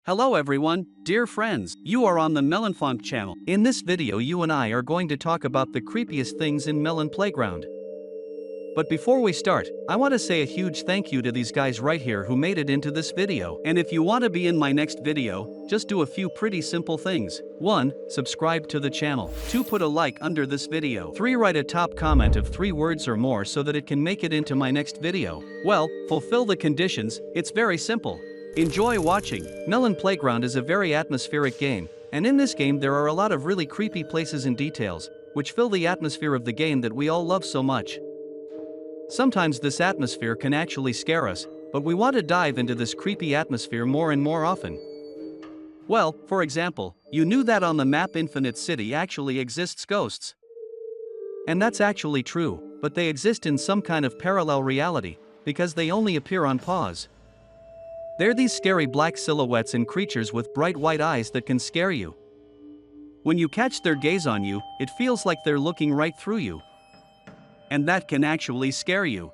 Hello everyone, dear friends, you are on the Melonfonk channel. In this video you and I are going to talk about the creepiest things in Melon Playground. But before we start, I want to say a huge thank you to these guys right here who made it into this video. And if you want to be in my next video, just do a few pretty simple things. 1. Subscribe to the channel. 2. Put a like under this video. 3. Write a top comment of 3 words or more so that it can make it into my next video. Well, fulfill the conditions, it's very simple. Enjoy watching. Melon Playground is a very atmospheric game, and in this game there are a lot of really creepy places and details, which fill the atmosphere of the game that we all love so much. Sometimes this atmosphere can actually scare us, but we want to dive into this creepy atmosphere more and more often. Well, for example, you knew that on the map Infinite City actually exists ghosts. And that's actually true, but they exist in some kind of parallel reality, because they only appear on pause. They're these scary black silhouettes and creatures with bright white eyes that can scare you. When you catch their gaze on you, it feels like they're looking right through you. And that can actually scare you.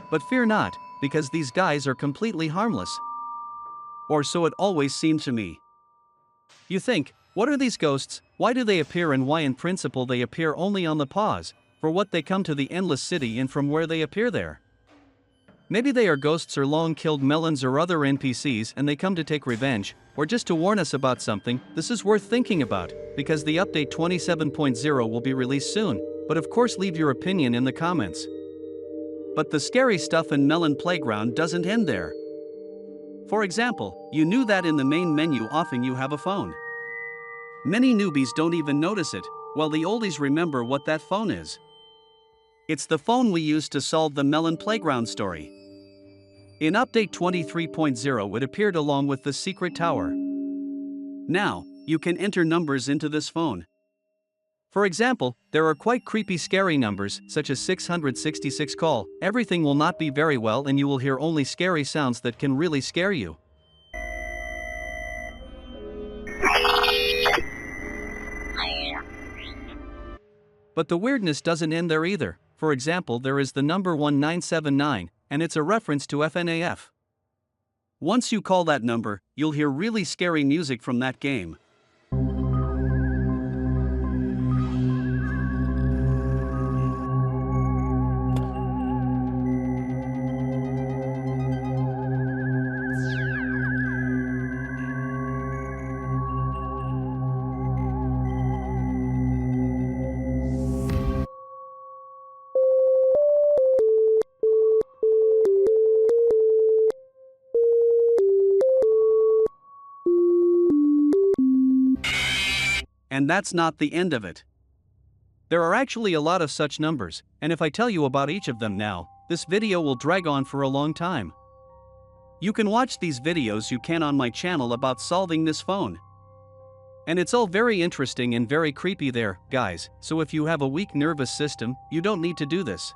But fear not, because these guys are completely harmless. Or so it always seemed to me. You think, what are these ghosts, why do they appear, and why in principle they appear only on the pause, for what they come to the endless city and from where they appear there? Maybe they are ghosts or long-killed melons or other NPCs and they come to take revenge, or just to warn us about something. This is worth thinking about, because the update 27.0 will be released soon, but of course leave your opinion in the comments. But the scary stuff in Melon Playground doesn't end there. For example, you knew that in the main menu often you have a phone. Many newbies don't even notice it, while the oldies remember what that phone is. It's the phone we used to solve the Melon Playground story. In update 23.0 it appeared along with the secret tower. Now, you can enter numbers into this phone. For example, there are quite creepy scary numbers, such as 666 call. Everything will not be very well and you will hear only scary sounds that can really scare you. But the weirdness doesn't end there either. For example, there is the number 1979, and it's a reference to FNAF. Once you call that number, you'll hear really scary music from that game. And that's not the end of it. There are actually a lot of such numbers, and if I tell you about each of them now, this video will drag on for a long time. You can watch these videos you can on my channel about solving this phone. And it's all very interesting and very creepy there, guys, so if you have a weak nervous system, you don't need to do this.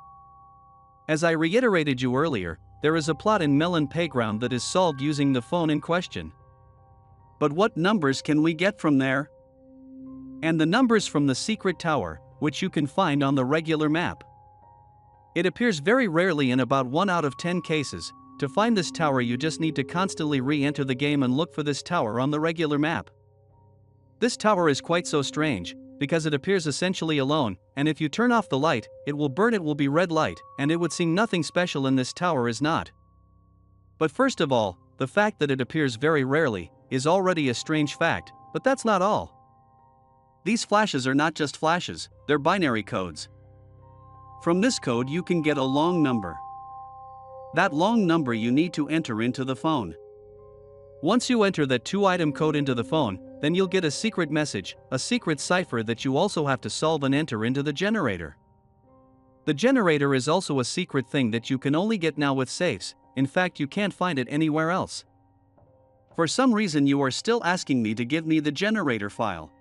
As I reiterated you earlier, there is a plot in Melon Playground that is solved using the phone in question. But what numbers can we get from there? And the numbers from the secret tower, which you can find on the regular map. It appears very rarely in about 1 out of 10 cases. To find this tower you just need to constantly re-enter the game and look for this tower on the regular map. This tower is quite so strange, because it appears essentially alone, and if you turn off the light, it will burn, it will be red light, and it would seem nothing special in this tower is not. But first of all, the fact that it appears very rarely is already a strange fact, but that's not all. These flashes are not just flashes, they're binary codes. From this code you can get a long number. That long number you need to enter into the phone. Once you enter that 2-item code into the phone, then you'll get a secret message, a secret cipher that you also have to solve and enter into the generator. The generator is also a secret thing that you can only get now with safes, in fact you can't find it anywhere else. For some reason you are still asking me to give me the generator file.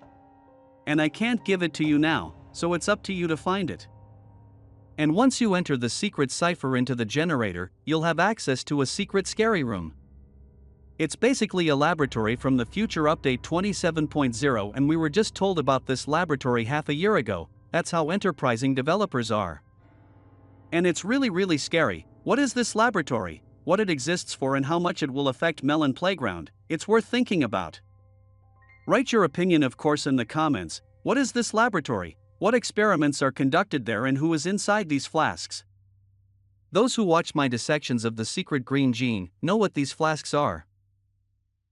And I can't give it to you now, so it's up to you to find it. And once you enter the secret cipher into the generator, you'll have access to a secret scary room. It's basically a laboratory from the future update 27.0, and we were just told about this laboratory half a year ago. That's how enterprising developers are. And it's really scary. What is this laboratory? what it exists for and how much it will affect Melon Playground. It's worth thinking about. Write your opinion of course in the comments. What is this laboratory? What experiments are conducted there and who is inside these flasks? Those who watch my dissections of the secret green gene know what these flasks are.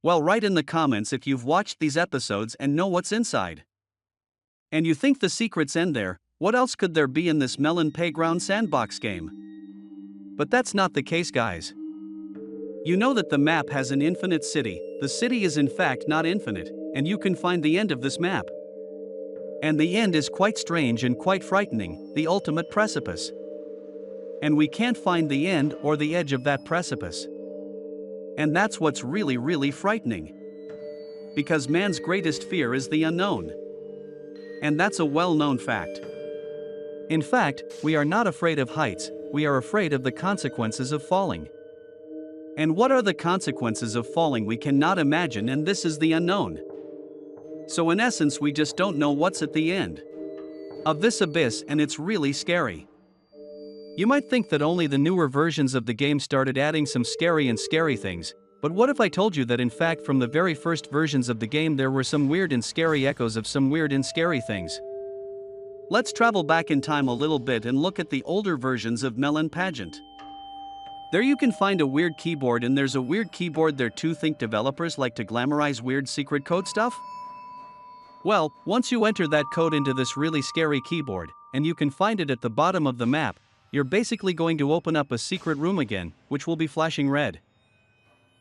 Well, write in the comments if you've watched these episodes and know what's inside. And you think the secrets end there. What else could there be in this Melon Playground Sandbox game? But that's not the case, guys. You know that the map has an infinite city. The city is in fact not infinite, and you can find the end of this map. And the end is quite strange and quite frightening, the ultimate precipice. And we can't find the end or the edge of that precipice. And that's what's really frightening. Because man's greatest fear is the unknown. And that's a well-known fact. In fact, we are not afraid of heights, we are afraid of the consequences of falling. And what are the consequences of falling we cannot imagine, and this is the unknown. So in essence we just don't know what's at the end of this abyss, and it's really scary. You might think that only the newer versions of the game started adding some scary things, but what if I told you that in fact from the very first versions of the game there were some weird and scary echoes of some weird and scary things? Let's travel back in time a little bit and look at the older versions of Melon Pageant. There you can find a weird keyboard, and there's a weird keyboard there too. Think developers like to glamorize weird secret code stuff? Well, once you enter that code into this really scary keyboard, and you can find it at the bottom of the map, you're basically going to open up a secret room again, which will be flashing red.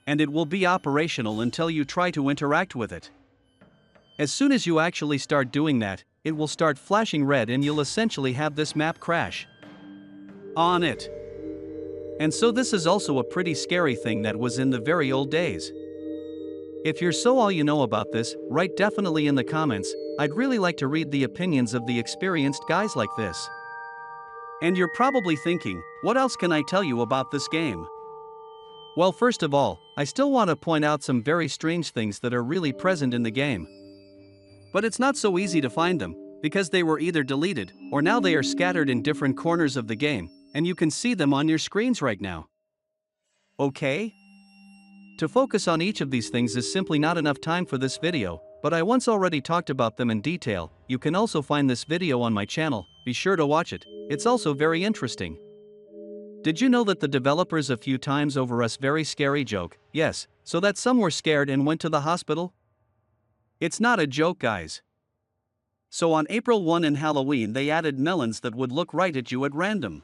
And it will be operational until you try to interact with it. As soon as you actually start doing that, it will start flashing red and you'll essentially have this map crash on it. And so this is also a pretty scary thing that was in the very old days. If you're so all you know about this, write definitely in the comments. I'd really like to read the opinions of the experienced guys like this. And you're probably thinking, what else can I tell you about this game? Well, first of all, I still want to point out some very strange things that are really present in the game. But it's not so easy to find them, because they were either deleted, or now they are scattered in different corners of the game, and you can see them on your screens right now. Okay? To focus on each of these things is simply not enough time for this video, but I once already talked about them in detail. You can also find this video on my channel, be sure to watch it, it's also very interesting. Did you know that the developers a few times over us very scary joke, yes, so that some were scared and went to the hospital? It's not a joke, guys. So on April 1 and Halloween they added melons that would look right at you at random.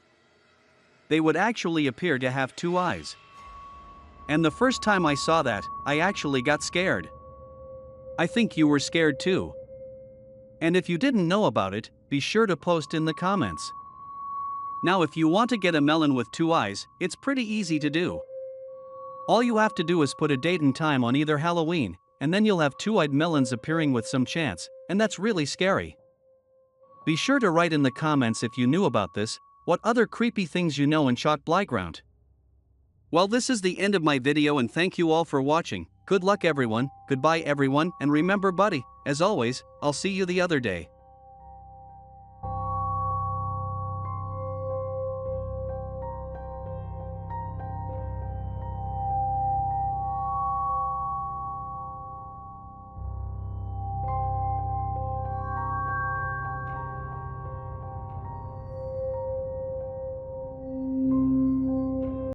They would actually appear to have two eyes. And the first time I saw that, I actually got scared. I think you were scared too. And if you didn't know about it, be sure to post in the comments. Now if you want to get a melon with two eyes, it's pretty easy to do. All you have to do is put a date and time on either Halloween, and then you'll have two-eyed melons appearing with some chance, and that's really scary. Be sure to write in the comments if you knew about this, what other creepy things you know in Chalk Playground. Well, this is the end of my video and thank you all for watching. Good luck everyone, goodbye everyone, and remember buddy, as always, I'll see you the other day.